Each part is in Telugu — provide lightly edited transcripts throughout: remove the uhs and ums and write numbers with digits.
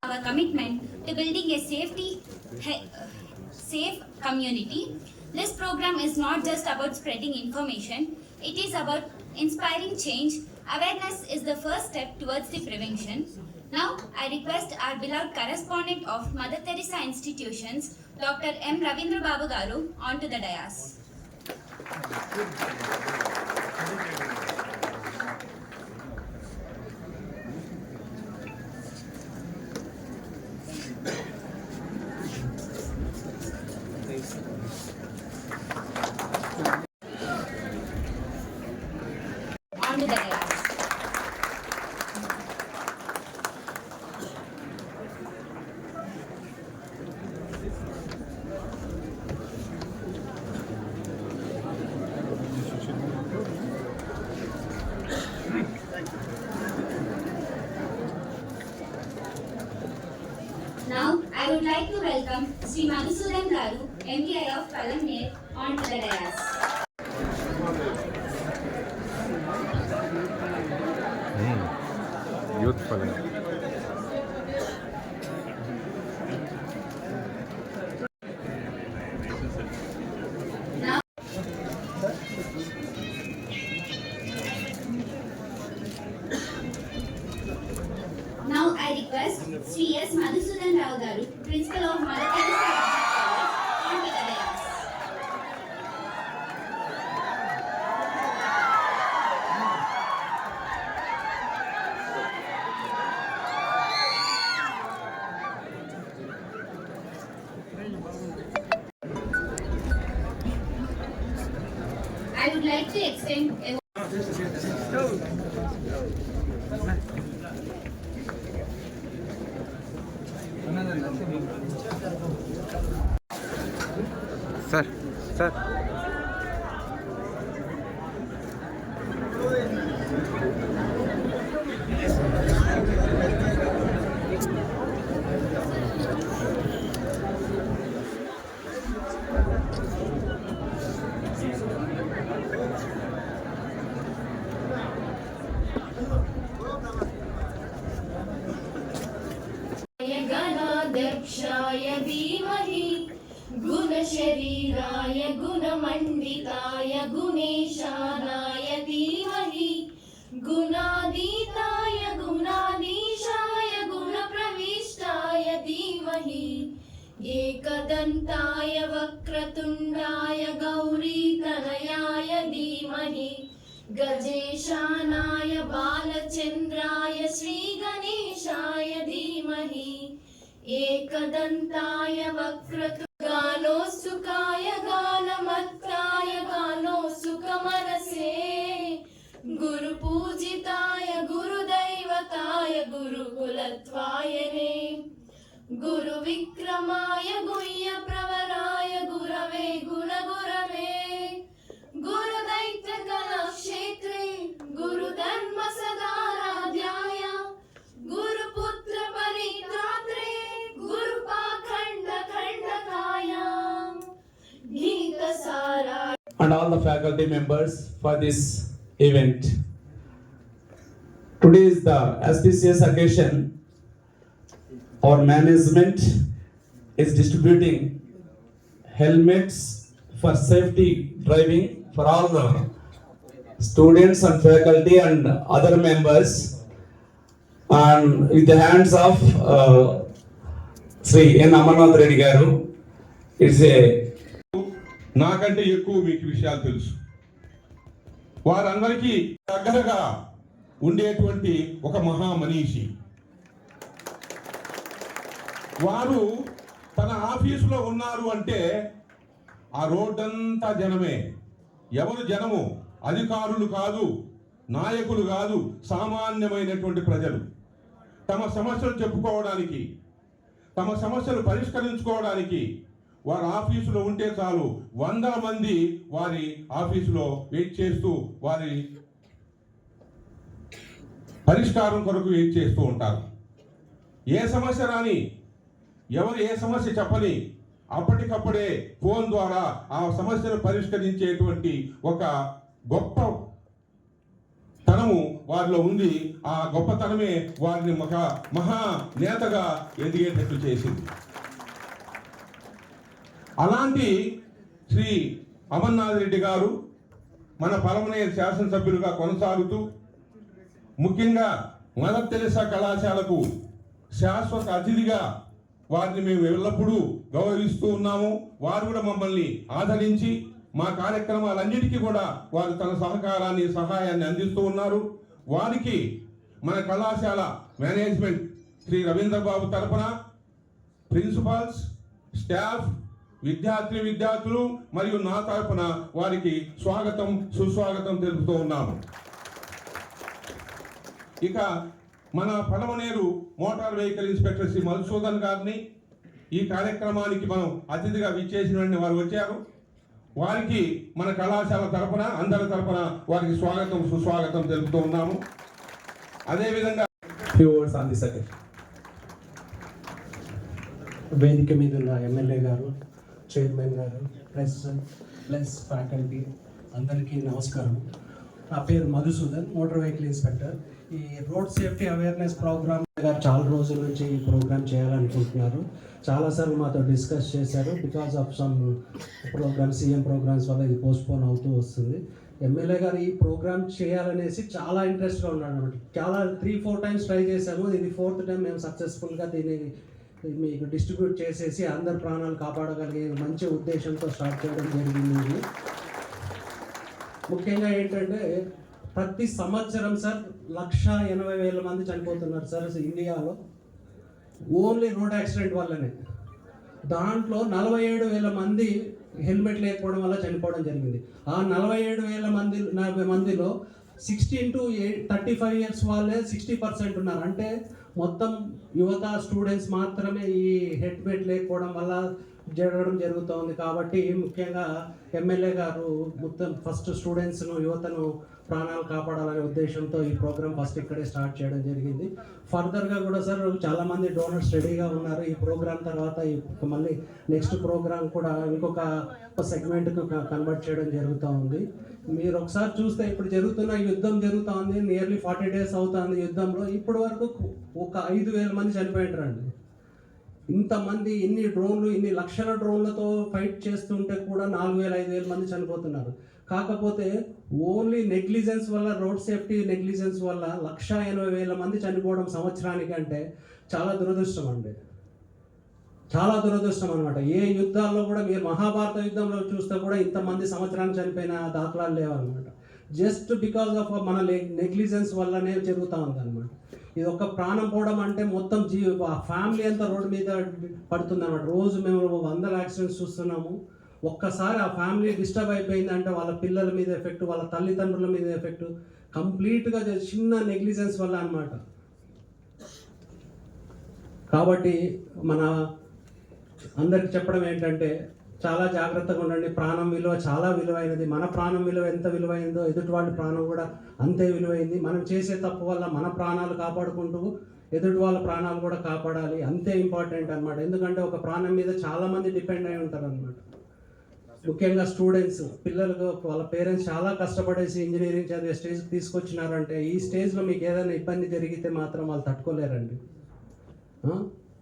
Our commitment to building a safe community. This program is not just about spreading information, it is about inspiring change. Awareness is the first step towards the prevention. Now, I request our beloved correspondent of Mother Teresa Institutions, Dr. M. Ravindra Babu Garu, onto the dais. Onto the dais. Now, I would like to welcome Sri Madhusudan Garu, MDI of Palamnir, onto the dais. Beautiful. Now I request Sri S. Madhusudan Rao Garu, Principal of Mother Teresa College, onto the dais. I would like to extend a Sir. गणाध्यक्षाय धीमहि गुणशरीराय गुणमण्डिताय गुणेशानाय धीमहि गुणातीताय गुणाधीशाय गुणप्रविष्टाय धीमहि एकदन्ताय वक्रतुण्डाय गौरीतनयाय धीमहि गजेशानाय बालचन्द्राय श्रीगणेशाय धीमहि एकदन्ताय वक्रतुण्डाय गानमत्ताय गानोत्सुकमनसे गुरुपूजिताय गुरुदैवताय गुरुकुलत्वायने गुरुविक्रमाय गुह्यप्रवराय गुरवे गुणगुरवे गुरुदैत्यकलक्षेत्रे गुरुधर्मसदाराध्याय गुरुपुत्र परित्रात्रे गुरुपाखण्डखण्डकाय गीतसारा and all the faculty members for this event. Today is the auspicious occasion. Our management is distributing helmets for safety driving for all the students and faculty and other members, and with the hands of Sri N. Amarnath Reddy Garu. It's a నాకంటే ఎక్కువ మీకు విషయాలు తెలుసు. వారందరికీ దగ్గరగా ఉండేటువంటి ఒక మహామనీషి. వారు తన ఆఫీసులో ఉన్నారు అంటే ఆ రోడ్డంతా జనమే. ఎవరు జనము? అధికారులు కాదు, నాయకులు కాదు, సామాన్యమైనటువంటి ప్రజలు. తమ సమస్యలు చెప్పుకోవడానికి, తమ సమస్యలు పరిష్కరించుకోవడానికి వారి ఆఫీసులో ఉంటే చాలు, 100 మంది వారి ఆఫీసులో వెయిట్ చేస్తూ వారి పరిష్కారం కొరకు వెయిట్ చేస్తూ ఉంటారు. ఏ సమస్య రాని, ఎవరు ఏ సమస్య చెప్పని, అప్పటికప్పుడే ఫోన్ ద్వారా ఆ సమస్యను పరిష్కరించేటువంటి ఒక గొప్ప తనము వారిలో ఉంది. ఆ గొప్పతనమే వారిని ఒక మహా నేతగా ఎదిగేటట్లు చేసింది. అలాంటి శ్రీ అమర్నాథ్ రెడ్డి గారు మన పలమనేరు శాసనసభ్యులుగా కొనసాగుతూ, ముఖ్యంగా మదర్ తెరెసా కళాశాలకు శాశ్వత అతిథిగా వారిని మేము ఎల్లప్పుడూ గౌరవిస్తూ ఉన్నాము. వారు కూడా మమ్మల్ని ఆదరించి మా కార్యక్రమాలన్నిటికీ కూడా వారు తన సహకారాన్ని, సహాయాన్ని అందిస్తూ ఉన్నారు. వారికి మన కళాశాల మేనేజ్మెంట్ శ్రీ రవీంద్రబాబు తరపున, ప్రిన్సిపాల్స్, స్టాఫ్, విద్యార్థులు మరియు నా తరపున వారికి స్వాగతం, సుస్వాగతం తెలుపుతూ ఉన్నాము. ఇక మన Palamaner motor vehicle inspector Shri Madhusudan గారిని ఈ కార్యక్రమానికి మనం అతిథిగా విచ్చేసిన వెంటనే వారు వచ్చారు. వారికి మన కళాశాల తరపున, అందరి తరపున వారికి స్వాగతం, సుస్వాగతం తెలుపుతూ ఉన్నాము. అదేవిధంగా వేదిక మీద ఉన్న ఎమ్మెల్యే గారు, చైర్మన్ గారు, ప్లస్ ఫ్యాకల్టీ అందరికీ నమస్కారం. నా పేరు మధుసూదన్, మోటార్ వెహికల్ ఇన్స్పెక్టర్. ఈ రోడ్ సేఫ్టీ అవేర్నెస్ ప్రోగ్రామ్ గారు చాలా రోజుల నుంచి ఈ ప్రోగ్రామ్ చేయాలనుకుంటున్నారు. చాలాసార్లు మాతో డిస్కస్ చేశారు. Because of some programmes, CM programmes వల్ల ఇది పోస్ట్పోన్ అవుతూ వస్తుంది. ఎమ్మెల్యే గారు ఈ ప్రోగ్రామ్ చేయాలనేసి చాలా ఇంట్రెస్ట్గా ఉన్నాడు అనమాట. చాలా 3-4 టైమ్స్ ట్రై చేశాము. ఇది 4th టైం మేము సక్సెస్ఫుల్గా దీన్ని మీకు డిస్ట్రిబ్యూట్ చేసేసి అందరి ప్రాణాలు కాపాడగలిగే మంచి ఉద్దేశంతో స్టార్ట్ చేయడం జరిగింది. ముఖ్యంగా ఏంటంటే ప్రతి సంవత్సరం సార్ 1,80,000 మంది చనిపోతున్నారు సార్ ఇండియాలో, ఓన్లీ రోడ్ యాక్సిడెంట్ వల్లనే. దాంట్లో 47,000 మంది హెల్మెట్ లేకపోవడం వల్ల చనిపోవడం జరిగింది. ఆ 47,000 మందిలో 16 to 35 years వాళ్ళే 60% ఉన్నారు. అంటే మొత్తం యువత, స్టూడెంట్స్ మాత్రమే ఈ హెల్మెట్ లేకపోవడం వల్ల జరుగుతోంది. కాబట్టి ముఖ్యంగా ఎమ్మెల్యే గారు మొత్తం ఫస్ట్ స్టూడెంట్స్ను, యువతను ప్రాణాలు కాపాడాలనే ఉద్దేశంతో ఈ ప్రోగ్రామ్ ఫస్ట్ ఇక్కడే స్టార్ట్ చేయడం జరిగింది. ఫర్దర్గా కూడా సార్ చాలామంది డోనర్స్ రెడీగా ఉన్నారు. ఈ ప్రోగ్రామ్ తర్వాత మళ్ళీ నెక్స్ట్ ప్రోగ్రామ్ కూడా ఇంకొక సెగ్మెంట్కు కన్వర్ట్ చేయడం జరుగుతూ ఉంది. మీరు ఒకసారి చూస్తే ఇప్పుడు జరుగుతున్న యుద్ధం జరుగుతూ ఉంది. నియర్లీ 40 days అవుతుంది యుద్ధంలో. ఇప్పటి వరకు ఒక 5,000 మంది చనిపోయింటారండి. ఇంతమంది, ఇన్ని డ్రోన్లు, ఇన్ని లక్షల డ్రోన్లతో ఫైట్ చేస్తుంటే కూడా 4,000-5,000 మంది చనిపోతున్నారు. కాకపోతే ఓన్లీ నెగ్లిజెన్స్ వల్ల, రోడ్ సేఫ్టీ నెగ్లిజెన్స్ వల్ల 1,80,000 మంది చనిపోవడం సంవత్సరానికి అంటే చాలా దురదృష్టం అండి. చాలా దురదృష్టం అనమాట. ఏ యుద్ధాల్లో కూడా మీరు మహాభారత యుద్ధంలో చూస్తే కూడా ఇంతమంది సంవత్సరానికి చనిపోయిన దాఖలాలు లేవన్నమాట. జస్ట్ బికాస్ ఆఫ్ మన నెగ్లిజెన్స్ వల్లనే జరుగుతూ ఉందన్నమాట. ఇది ఒక ప్రాణం పోవడం అంటే మొత్తం ఫ్యామిలీ అంతా రోడ్డు మీద పడుతుంది అన్నమాట. రోజు మేము 100 యాక్సిడెంట్స్ చూస్తున్నాము. ఒక్కసారి ఆ ఫ్యామిలీ డిస్టర్బ్ అయిపోయిందంటే వాళ్ళ పిల్లల మీద ఎఫెక్ట్, వాళ్ళ తల్లిదండ్రుల మీద ఎఫెక్ట్, కంప్లీట్గా చిన్న నెగ్లిజెన్స్ వల్ల అన్నమాట. కాబట్టి మన అందరికి చెప్పడం ఏంటంటే చాలా జాగ్రత్తగా ఉండండి. ప్రాణం విలువ చాలా విలువైనది. మన ప్రాణం విలువ ఎంత విలువైందో ఎదుటి వాళ్ళ ప్రాణం కూడా అంతే విలువైంది. మనం చేసే తప్పు వల్ల మన ప్రాణాలు కాపాడుకుంటూ ఎదుటి వాళ్ళ ప్రాణాలు కూడా కాపాడాలి. అంతే ఇంపార్టెంట్ అనమాట. ఎందుకంటే ఒక ప్రాణం మీద చాలామంది డిపెండ్ అయి ఉంటారు అనమాట. ముఖ్యంగా స్టూడెంట్స్, పిల్లలకు వాళ్ళ పేరెంట్స్ చాలా కష్టపడేసి ఇంజనీరింగ్ చదివే స్టేజ్కి తీసుకొచ్చినారంటే ఈ స్టేజ్లో మీకు ఏదైనా ఇబ్బంది జరిగితే మాత్రం వాళ్ళు తట్టుకోలేరండి.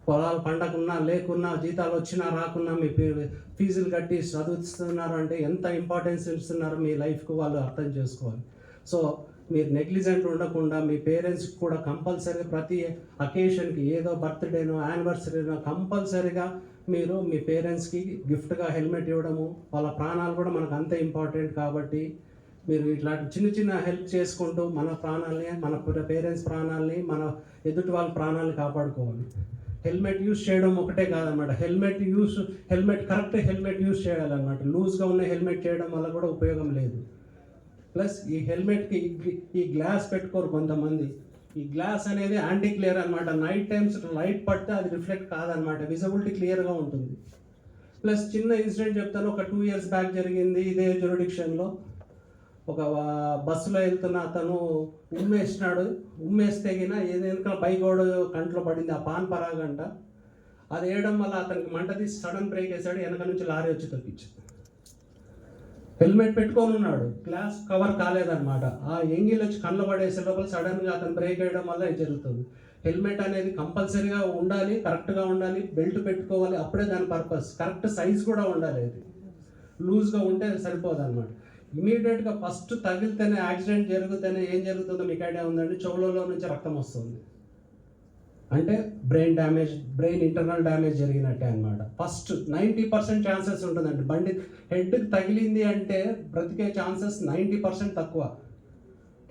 పొలాలు పండకున్నా లేకున్నా, జీతాలు వచ్చినా రాకున్నా, మీ ఫీజులు కట్టి చదువుతున్నారు అంటే ఎంత ఇంపార్టెన్స్ ఇస్తున్నారో మీ లైఫ్కు వాళ్ళు అర్థం చేసుకోవాలి. సో మీరు నెగ్లిజెంట్ ఉండకుండా మీ పేరెంట్స్కి కూడా కంపల్సరీగా ప్రతి అకేషన్కి, ఏదో బర్త్డేనో యానివర్సరీనో కంపల్సరీగా మీరు మీ పేరెంట్స్కి గిఫ్ట్గా హెల్మెట్ ఇవ్వడము, వాళ్ళ ప్రాణాలు కూడా మనకు అంతే ఇంపార్టెంట్ కాబట్టి మీరు ఇట్లాంటి చిన్న చిన్న హెల్ప్ చేసుకుంటూ మన ప్రాణాలని, మన పేరెంట్స్ ప్రాణాలని, మన ఎదుటి వాళ్ళ ప్రాణాలని కాపాడుకోవాలి. హెల్మెట్ యూజ్ చేయడం ఒకటే కాదనమాట, కరెక్ట్ హెల్మెట్ యూజ్ చేయాలన్నమాట. లూజ్గా ఉన్న హెల్మెట్ చేయడం వల్ల కూడా ఉపయోగం లేదు. ప్లస్ ఈ హెల్మెట్కి ఈ గ్లాస్ పెట్టుకోరు కొంతమంది. ఈ గ్లాస్ అనేది యాంటీ క్లియర్ అనమాట. నైట్ టైమ్స్ లైట్ పడితే అది రిఫ్లెక్ట్ కాదనమాట, విజిబిలిటీ క్లియర్గా ఉంటుంది. ప్లస్ చిన్న ఇన్సిడెంట్ చెప్తాను. ఒక 2 years బ్యాక్ జరిగింది ఇదే జ్యూరిడిక్షన్లో. ఒక బస్సులో వెళ్తున్న అతను ఉమ్మేస్తే ఏదైనా బైకోడు కంట్లో పడింది, ఆ పాన్ పరాగంట. అది వేయడం వల్ల అతనికి మంట తీసి సడన్ బ్రేక్ వేసాడు, వెనక నుంచి లారీ వచ్చి తప్పించాడు. హెల్మెట్ పెట్టుకొని ఉన్నాడు, గ్లాస్ కవర్ కాలేదన్నమాట. ఆ ఎంగిల్ వచ్చి కళ్ళు పడేసే లోపల సడన్గా అతను బ్రేక్ వేయడం వల్ల ఇది జరుగుతుంది. హెల్మెట్ అనేది కంపల్సరీగా ఉండాలి, కరెక్ట్గా ఉండాలి, బెల్ట్ పెట్టుకోవాలి, అప్పుడే దాని పర్పస్. కరెక్ట్ సైజ్ కూడా ఉండాలి, అది లూజ్గా ఉంటే సరిపోదు అనమాట. ఇమీడియట్గా ఫస్ట్ తగిలితేనే, యాక్సిడెంట్ జరిగితేనే ఏం జరుగుతుందో మీకు ఐడియా ఉందండి? చెవులలో నుంచి రక్తం వస్తుంది. అంటే బ్రెయిన్ ఇంటర్నల్ డ్యామేజ్ జరిగినట్టే అనమాట. ఫస్ట్ 90% ఛాన్సెస్ ఉంటుందండి. బండి హెడ్కి తగిలింది అంటే బ్రతికే ఛాన్సెస్ 90% తక్కువ.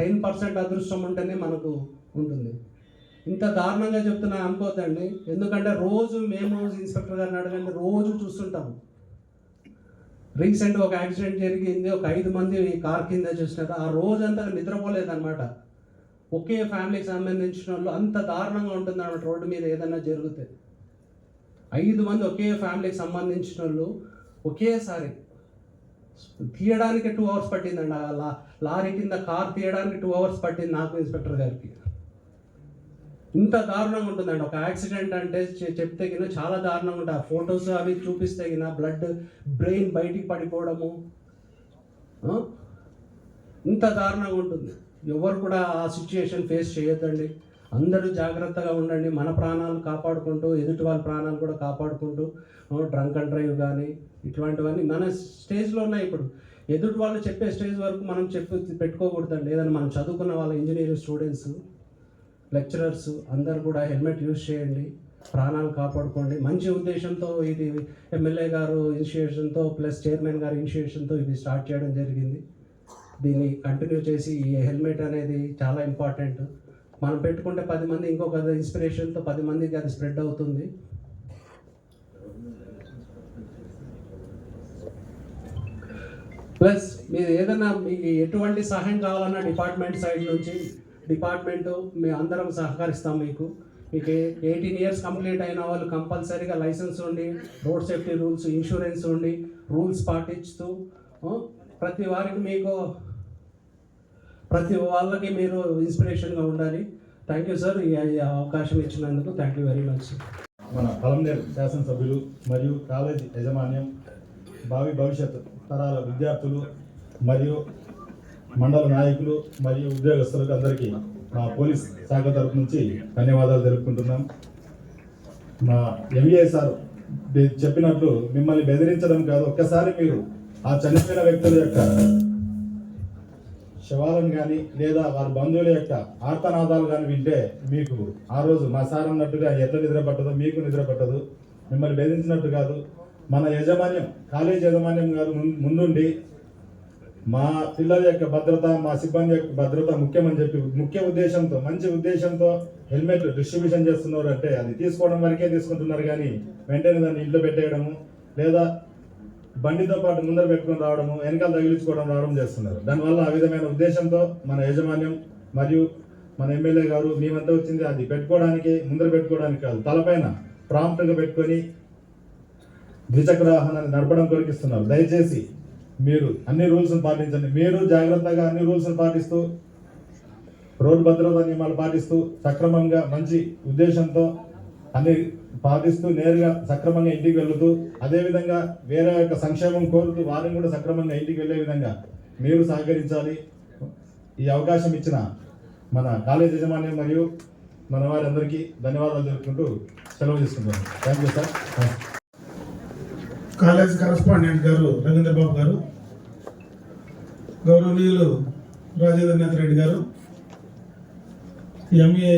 10% అదృష్టం ఉంటేనే మనకు ఉంటుంది. ఇంత దారుణంగా చెప్తున్నా అనుకోవద్దండి, ఎందుకంటే రోజు మేము ఇన్స్పెక్టర్ గారిని అడగండి, రోజు చూస్తుంటాము. రీసెంట్ ఒక యాక్సిడెంట్ జరిగింది, ఒక 5 మంది కార్ కింద చూసినారు. ఆ రోజంతా నిద్రపోలేదన్నమాట. ఒకే ఫ్యామిలీకి సంబంధించిన వాళ్ళు, అంత దారుణంగా ఉంటుంది అన్నమాట. రోడ్డు మీద ఏదైనా జరిగితే 5 మంది ఒకే ఫ్యామిలీకి సంబంధించిన వాళ్ళు ఒకేసారి తీయడానికి 2 hours పట్టిందండి. ఆ లారీ కింద కార్ తీయడానికి 2 hours పట్టింది నాకు, ఇన్స్పెక్టర్ గారికి. ఇంత దారుణంగా ఉంటుందండి ఒక యాక్సిడెంట్ అంటే. చెప్తే కింద చాలా దారుణంగా ఉంటుంది. ఆ ఫొటోస్ అవి చూపిస్తే కింద బ్రెయిన్ బయటికి పడిపోవడము ఇంత దారుణంగా ఉంటుంది. ఎవరు కూడా ఆ సిచ్యుయేషన్ ఫేస్ చేయొద్దండి. అందరూ జాగ్రత్తగా ఉండండి, మన ప్రాణాలు కాపాడుకుంటూ ఎదుటి వాళ్ళ ప్రాణాలు కూడా కాపాడుకుంటూ. డ్రంక్ అండ్ డ్రైవ్ కానీ ఇటువంటివన్నీ మన స్టేజ్లో ఉన్నాయి. ఇప్పుడు ఎదుటి వాళ్ళు చెప్పే స్టేజ్ వరకు మనం పెట్టుకోకూడదండి. ఏదైనా మనం చదువుకున్న వాళ్ళ ఇంజనీరింగ్ స్టూడెంట్స్, లెక్చరర్స్ అందరు కూడా హెల్మెట్ యూజ్ చేయండి, ప్రాణాలు కాపాడుకోండి. మంచి ఉద్దేశంతో ఇది ఎమ్మెల్యే గారు ఇనిషియేషన్తో ప్లస్ చైర్మన్ గారి ఇనిషియేషన్తో ఇది స్టార్ట్ చేయడం జరిగింది. దీన్ని కంటిన్యూ చేసి ఈ హెల్మెట్ అనేది చాలా ఇంపార్టెంట్. మనం పెట్టుకుంటే 10 మంది ఇంకొక ఇన్స్పిరేషన్తో 10 మందికి అది స్ప్రెడ్ అవుతుంది. ప్లస్ మీరు ఏదైనా మీకు ఎటువంటి సహాయం కావాలన్నా డిపార్ట్మెంట్ సైడ్ నుంచి, మీ అందరం సహకరిస్తాం. మీకు 18 years కంప్లీట్ అయిన వాళ్ళు కంపల్సరీగా లైసెన్స్ ఉండి, రోడ్ సేఫ్టీ రూల్స్, ఇన్సూరెన్స్ ఉండి, రూల్స్ పాటిస్తూ ప్రతి వాళ్ళకి మీరు ఇన్స్పిరేషన్గా ఉండాలి. థ్యాంక్ యూ సార్, ఈ అవకాశం ఇచ్చినందుకు థ్యాంక్ యూ వెరీ మచ్. మన పలంనేరు శాసనసభ్యులు మరియు కాలేజీ యాజమాన్యం, భావి భవిష్యత్ తరాల విద్యార్థులు మరియు మండల నాయకులు మరియు ఉద్యోగస్తులకు అందరికీ మా పోలీస్ శాఖ తరఫు నుంచి ధన్యవాదాలు తెలుపుకుంటున్నాం. మా ఎంఏ సార్ చెప్పినట్లు మిమ్మల్ని బెదిరించడం కాదు, ఒక్కసారి మీరు ఆ చనిపోయిన వ్యక్తుల యొక్క శవాలను కానీ లేదా వారి బంధువుల యొక్క ఆర్తనాదాలు కానీ వింటే మీకు ఆ రోజు మా సార్ అన్నట్టుగా ఎట్లా నిద్ర పట్టదో మీకు నిద్ర పట్టదు. మిమ్మల్ని బెదిరించినట్టు కాదు. మన యాజమాన్యం, కాలేజ్ యాజమాన్యం గారు ముందుండి మా పిల్లల యొక్క భద్రత, మా సిబ్బంది యొక్క భద్రత ముఖ్యమని చెప్పి మంచి ఉద్దేశంతో హెల్మెట్ డిస్ట్రిబ్యూషన్ చేస్తున్నారు. అంటే అది తీసుకోవడం వరకే తీసుకుంటున్నారు, కానీ వెంటనే దాన్ని ఇంట్లో పెట్టేయడము లేదా బండితో పాటు ముందర పెట్టుకొని రావడము, వెనకాల తగిలించుకోవడం రావడం చేస్తున్నారు. దానివల్ల ఆ విధమైన ఉద్దేశంతో మన యాజమాన్యం మరియు మన ఎమ్మెల్యే గారు మేమంతా వచ్చింది అది పెట్టుకోవడానికి, ముందర పెట్టుకోవడానికి కాదు, తలపైన ప్రాంప్ట్గా పెట్టుకొని ద్విచక్ర వాహనాన్ని నడపడం కొరికిస్తున్నారు. దయచేసి మీరు అన్ని రూల్స్ని పాటించండి. మీరు జాగ్రత్తగా అన్ని రూల్స్ని పాటిస్తూ, రోడ్డు భద్రతా నియమాలు పాటిస్తూ, సక్రమంగా మంచి ఉద్దేశంతో అన్ని పాటిస్తూ నేరుగా సక్రమంగా ఇంటికి వెళ్తూ, అదేవిధంగా వేరే యొక్క సంక్షేమం కోరుతూ వారిని కూడా సక్రమంగా ఇంటికి వెళ్ళే విధంగా మీరు సహకరించాలి. ఈ అవకాశం ఇచ్చిన మన కాలేజ్ యాజమాన్యం మరియు మన వారందరికీ ధన్యవాదాలు తెలుపుకుంటూ సెలవు తీసుకుంటాను. Thank you sir. College correspondent గారు రవీంద్ర బాబు గారు, గౌరవనీయులు రాజేంద్రనాథ్ రెడ్డి గారు, ఎంఏ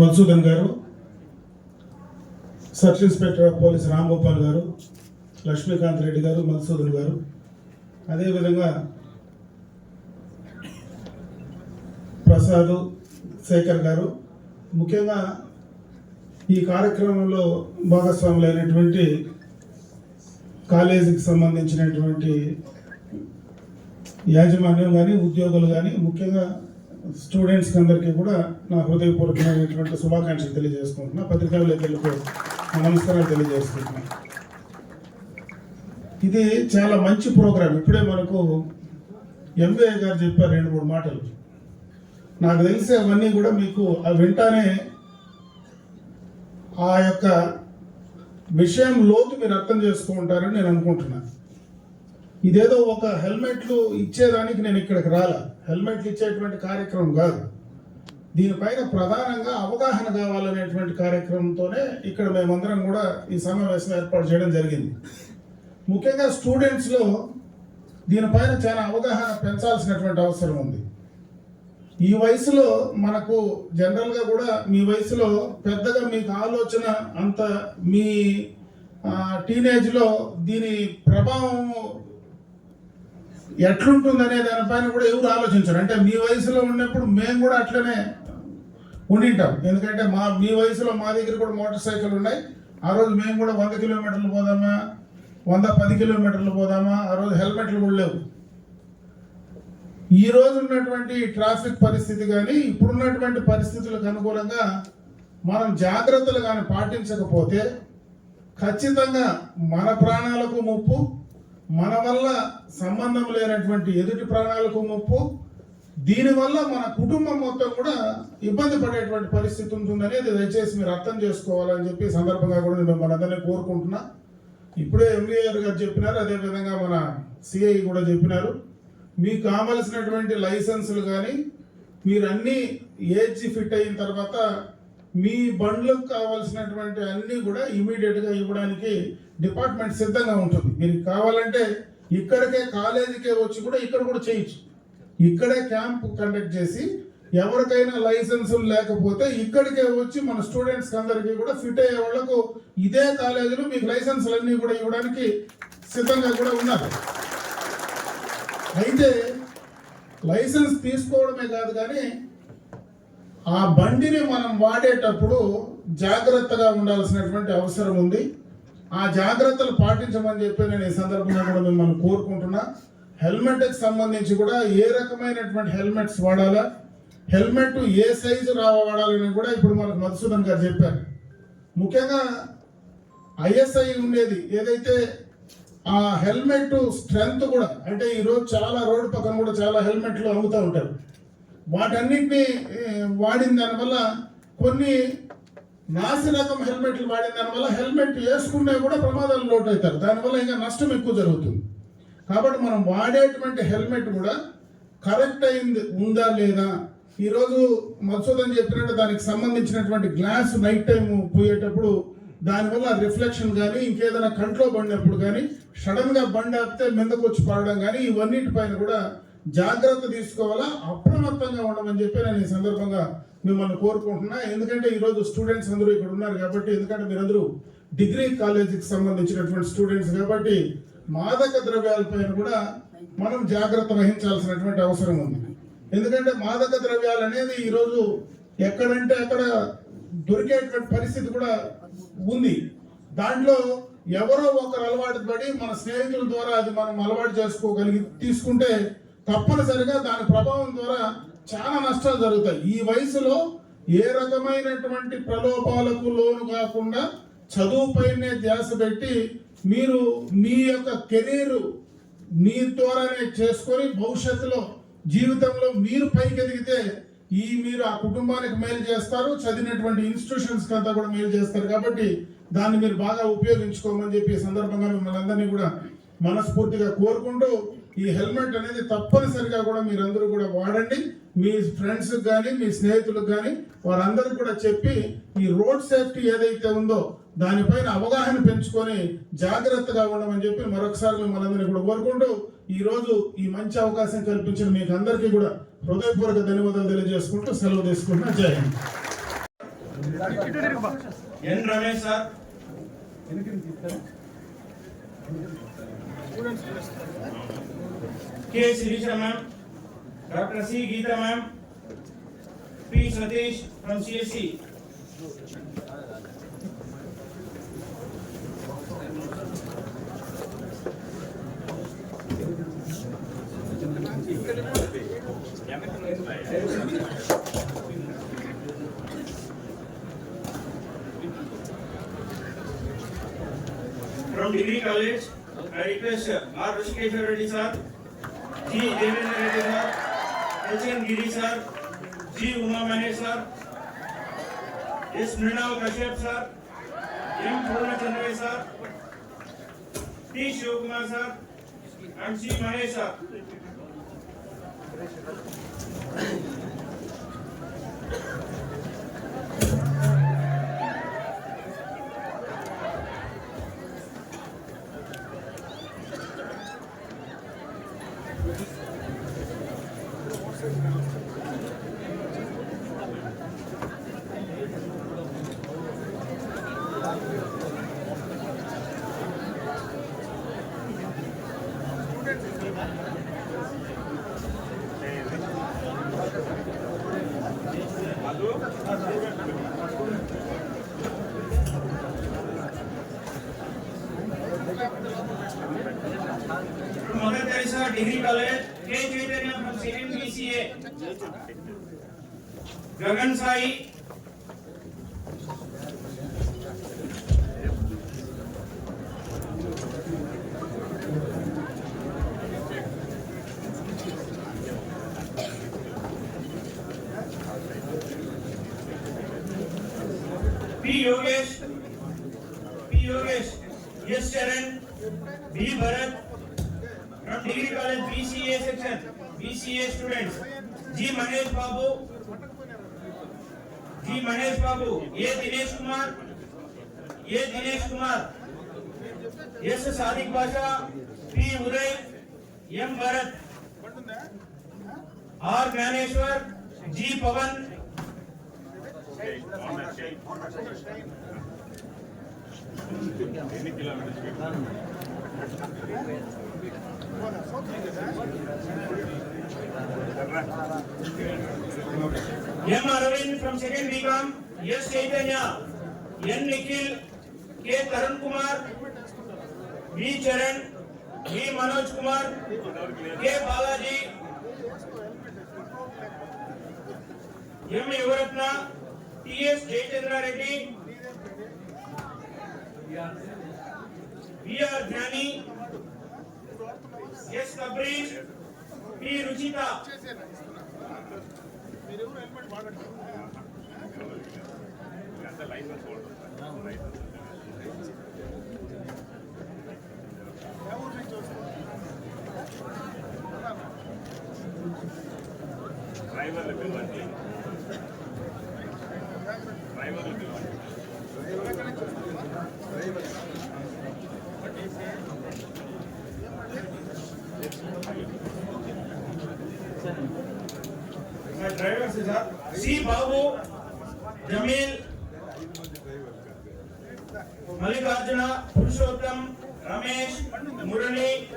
మధుసూదన్ గారు, sub inspector of police Ramgopal గారు, లక్ష్మీకాంత్ రెడ్డి గారు, మధుసూదన్ గారు, అదేవిధంగా ప్రసాద్, శేఖర్ గారు, ముఖ్యంగా ఈ కార్యక్రమంలో భాగస్వాములైనటువంటి కాలేజీకి సంబంధించినటువంటి యాజమాన్యం కానీ, ఉద్యోగులు కానీ, ముఖ్యంగా స్టూడెంట్స్కి అందరికీ కూడా నా హృదయపూర్వకమైనటువంటి శుభాకాంక్షలు తెలియజేసుకుంటున్నా. పత్రికా విలేకరులకు నమస్కారాలు తెలియజేసుకుంటున్నా. ఇది చాలా మంచి ప్రోగ్రాం. ఇప్పుడే మనకు ఎంబీఏ గారు చెప్పారు 2-3 మాటలు. నాకు తెలిసి అవన్నీ కూడా మీకు వింటానే ఆ యొక్క విషయం లోతు మీరు అర్థం చేసుకుంటారని నేను అనుకుంటున్నాను. ఇదేదో ఒక హెల్మెట్లు ఇచ్చేదానికి నేను ఇక్కడికి రాలా, హెల్మెట్లు ఇచ్చేటువంటి కార్యక్రమం కాదు. దీనిపైన ప్రధానంగా అవగాహన కావాలనేటువంటి కార్యక్రమంతోనే ఇక్కడ మేమందరం కూడా ఈ సమావేశం ఏర్పాటు చేయడం జరిగింది. ముఖ్యంగా స్టూడెంట్స్లో దీనిపైన చాలా అవగాహన పెంచాల్సినటువంటి అవసరం ఉంది. ఈ వయసులో మనకు జనరల్గా కూడా మీ వయసులో పెద్దగా మీకు ఆలోచన అంత మీ టీనేజ్లో దీని ప్రభావం ఎట్లుంటుందనే దానిపైన కూడా ఎవరు ఆలోచించరు. అంటే మీ వయసులో ఉన్నప్పుడు మేము కూడా అట్లనే ఉండింటాం. ఎందుకంటే మీ వయసులో మా దగ్గర కూడా మోటార్ సైకిల్ ఉన్నాయి. ఆ రోజు మేము కూడా 100 కిలోమీటర్లు పోదామా, 110 కిలోమీటర్లు పోదామా, ఆ రోజు హెల్మెట్లు కూడా లేవు. ఈ రోజు ఉన్నటువంటి ట్రాఫిక్ పరిస్థితి కానీ, ఇప్పుడున్నటువంటి పరిస్థితులకు అనుకూలంగా మనం జాగ్రత్తలు కానీ పాటించకపోతే ఖచ్చితంగా మన ప్రాణాలకు ముప్పు, మన వల్ల సంబంధం లేనటువంటి ఎదుటి ప్రాణాలకు ముప్పు, దీనివల్ల మన కుటుంబం మొత్తం కూడా ఇబ్బంది పడేటువంటి పరిస్థితి ఉంటుందనేది దయచేసి మీరు అర్థం చేసుకోవాలని చెప్పి సందర్భంగా కూడా నేను మనందరినీ కోరుకుంటున్నా. ఇప్పుడే ఎంబీఏ గారు చెప్పినారు, అదేవిధంగా మన సిఐ కూడా చెప్పినారు. మీకు కావలసినటువంటి లైసెన్సులు కానీ మీరు అన్నీ ఏజ్ ఫిట్ అయిన తర్వాత మీ బండ్లకు కావాల్సినటువంటి అన్నీ కూడా ఇమీడియట్గా ఇవ్వడానికి డిపార్ట్మెంట్ సిద్ధంగా ఉంటుంది. మీరు కావాలంటే ఇక్కడికే కాలేజీకే వచ్చి కూడా ఇక్కడ కూడా చేయొచ్చు. ఇక్కడే క్యాంప్ కండక్ట్ చేసి ఎవరికైనా లైసెన్సులు లేకపోతే ఇక్కడికే వచ్చి మన స్టూడెంట్స్ అందరికీ కూడా ఫిట్ అయ్యే వాళ్ళకు ఇదే కాలేజీలో మీకు లైసెన్సులు అన్నీ కూడా ఇవ్వడానికి సిద్ధంగా కూడా ఉన్నారు. అయితే లైసెన్స్ తీసుకోవడమే కాదు కానీ ఆ బండిని మనం వాడేటప్పుడు జాగ్రత్తగా ఉండాల్సినటువంటి అవసరం ఉంది. ఆ జాగ్రత్తలు పాటించమని చెప్పి నేను ఈ సందర్భంగా కూడా మిమ్మల్ని కోరుకుంటున్నా. హెల్మెట్కి సంబంధించి కూడా ఏ రకమైనటువంటి హెల్మెట్స్ వాడాలా, హెల్మెట్ ఏ సైజు వాడాలని కూడా ఇప్పుడు మనకు మధుసూదన్ గారు చెప్పారు. ముఖ్యంగా ఐఎస్ఐ ఉండేది ఏదైతే ఆ హెల్మెట్ స్ట్రెంగ్త్ కూడా, అంటే ఈరోజు చాలా రోడ్డు పక్కన కూడా చాలా హెల్మెట్లు అమ్ముతూ ఉంటారు. వాటన్నిటిని వాడిన దానివల్ల కొన్ని నాసి రకం హెల్మెట్లు వాడిన దానివల్ల హెల్మెట్ వేసుకునే కూడా ప్రమాదాలు లోటు అవుతారు. దానివల్ల ఇంకా నష్టం ఎక్కువ జరుగుతుంది. కాబట్టి మనం వాడేటువంటి హెల్మెట్ కూడా కరెక్ట్ అయింది ఉందా లేదా. ఈరోజు మధుసూదన్ చెప్పినట్టు దానికి సంబంధించినటువంటి గ్లాస్ నైట్ టైం పోయేటప్పుడు దానివల్ల రిఫ్లెక్షన్ కానీ ఇంకేదైనా కంట్లో పడినప్పుడు కానీ సడన్గా బండి ఆపితే మీదకు వచ్చి పడడం కానీ ఇవన్నిటిపైన కూడా జాగ్రత్త తీసుకోవాలా, అప్రమత్తంగా ఉండమని చెప్పి నేను ఈ సందర్భంగా మిమ్మల్ని కోరుకుంటున్నా. ఎందుకంటే ఈరోజు స్టూడెంట్స్ అందరూ ఇక్కడ ఉన్నారు కాబట్టి, ఎందుకంటే మీరందరూ డిగ్రీ కాలేజీకి సంబంధించినటువంటి స్టూడెంట్స్ కాబట్టి మాదక ద్రవ్యాలపైన కూడా మనం జాగ్రత్త వహించాల్సినటువంటి అవసరం ఉంది. ఎందుకంటే మాదక ద్రవ్యాలు అనేది ఈరోజు ఎక్కడంటే అక్కడ దొరికేటువంటి పరిస్థితి కూడా ఉంది. దాంట్లో ఎవరో ఒకరు అలవాటు పడి మన స్నేహితుల ద్వారా అది మనం అలవాటు చేసుకోగలిగి తీసుకుంటే తప్పనిసరిగా దాని ప్రభావం ద్వారా చాలా నష్టాలు జరుగుతాయి. ఈ వయసులో ఏ రకమైనటువంటి ప్రలోభాలకు లోను కాకుండా చదువుపైనే ధ్యాస పెట్టి మీరు మీ యొక్క కెరీర్ మీ ద్వారానే చేసుకొని భవిష్యత్తులో జీవితంలో మీరు పైకి ఎదిగితే మీరు ఆ కుటుంబానికి మేలు చేస్తారు, చదివినటువంటి ఇన్స్టిట్యూషన్స్కి అంతా కూడా మేలు చేస్తారు. కాబట్టి దాన్ని మీరు బాగా ఉపయోగించుకోమని చెప్పి ఈ సందర్భంగా మిమ్మల్ని అందరినీ కూడా మనస్ఫూర్తిగా కోరుకుంటూ ఈ హెల్మెట్ అనేది తప్పనిసరిగా కూడా మీరందరూ కూడా వాడండి. మీ ఫ్రెండ్స్కి కానీ మీ స్నేహితులకు కానీ వారందరికీ కూడా చెప్పి ఈ రోడ్ సేఫ్టీ ఏదైతే ఉందో దానిపైన అవగాహన పెంచుకొని జాగ్రత్తగా ఉండమని చెప్పి మరొకసారి మిమ్మల్ని అందరినీ కూడా కోరుకుంటూ ఈరోజు ఈ మంచి అవకాశం కల్పించిన మీకు అందరికీ కూడా హృదయపూర్వక ధన్యవాదాలు తెలియజేసుకుంటూ సెలవు తీసుకుంటున్నా. Jai Hind. N Ramesh sir, K. Sirisha ma'am, Dr. C. Geeta ma'am, P. Satish from CSC. From Degree College, I request R. Rishikeshwar Reddy sir, G. Devendra Reddy sir, H. N. Giri sir, G. Uma Mahesh sir, S. Mrinav Kashyap sir, M. Purnachandra sir, T. Shivkumar sir, and C. Mahesh sir. From Mother Teresa Degree College, K. Chaitanya from second BCA, Gagan Sai, P. Yogesh, S. Charan, B. Bharat, from Degree College BCA section, BCA students, G. Mahesh Babu, A. Dinesh Kumar, S. Sadiq Basha, P. Uday, M. Bharat, R. Gyaneshwar, G. Pavan, M. Arvind from second BCom, S. Chaitanya, N. Nikhil, K. Tarun Kumar, B. Charan, B. Manoj Kumar, K. Balaji, M. Yuvaratna, T. S. Jayachandra Reddy, B. R. Jnani, S. Kabrish, P. Ruchita. My drivers is C. Babu, Jamil, Mallikarjuna, Purushottam, Ramesh, Murali,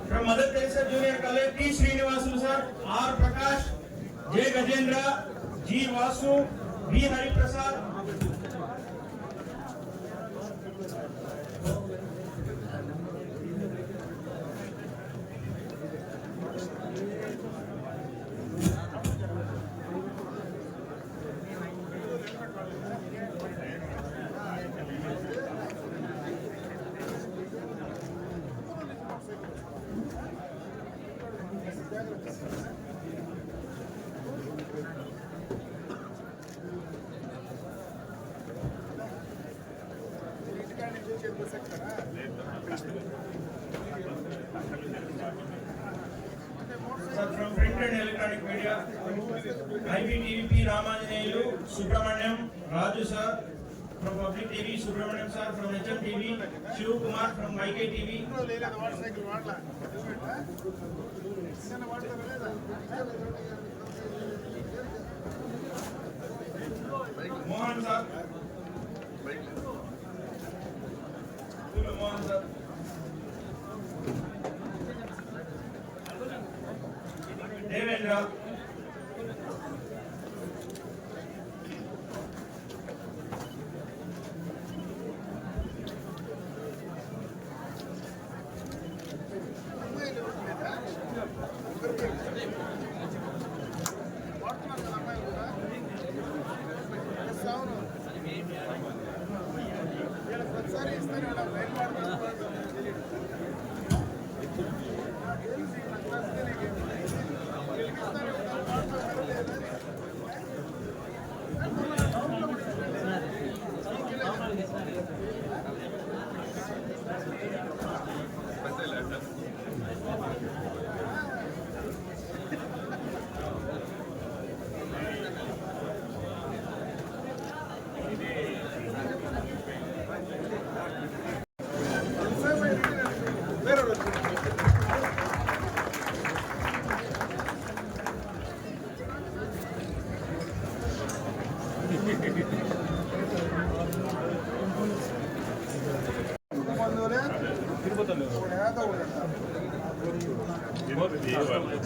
From Mother Teresa Junior College, T. Srinivasu sir, R. Prakash, J. Gajendra, G. Vasu, B. Hari Prasad. Sir, from print and electronic media, IPTVP Ramanjaneyulu, Subramaniam, Raju sir, from Public TV, Subramaniam sir, from HMTV, Shiv Kumar from YKTV. Mohan sir. Mohan sir. Devendra.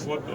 Foto.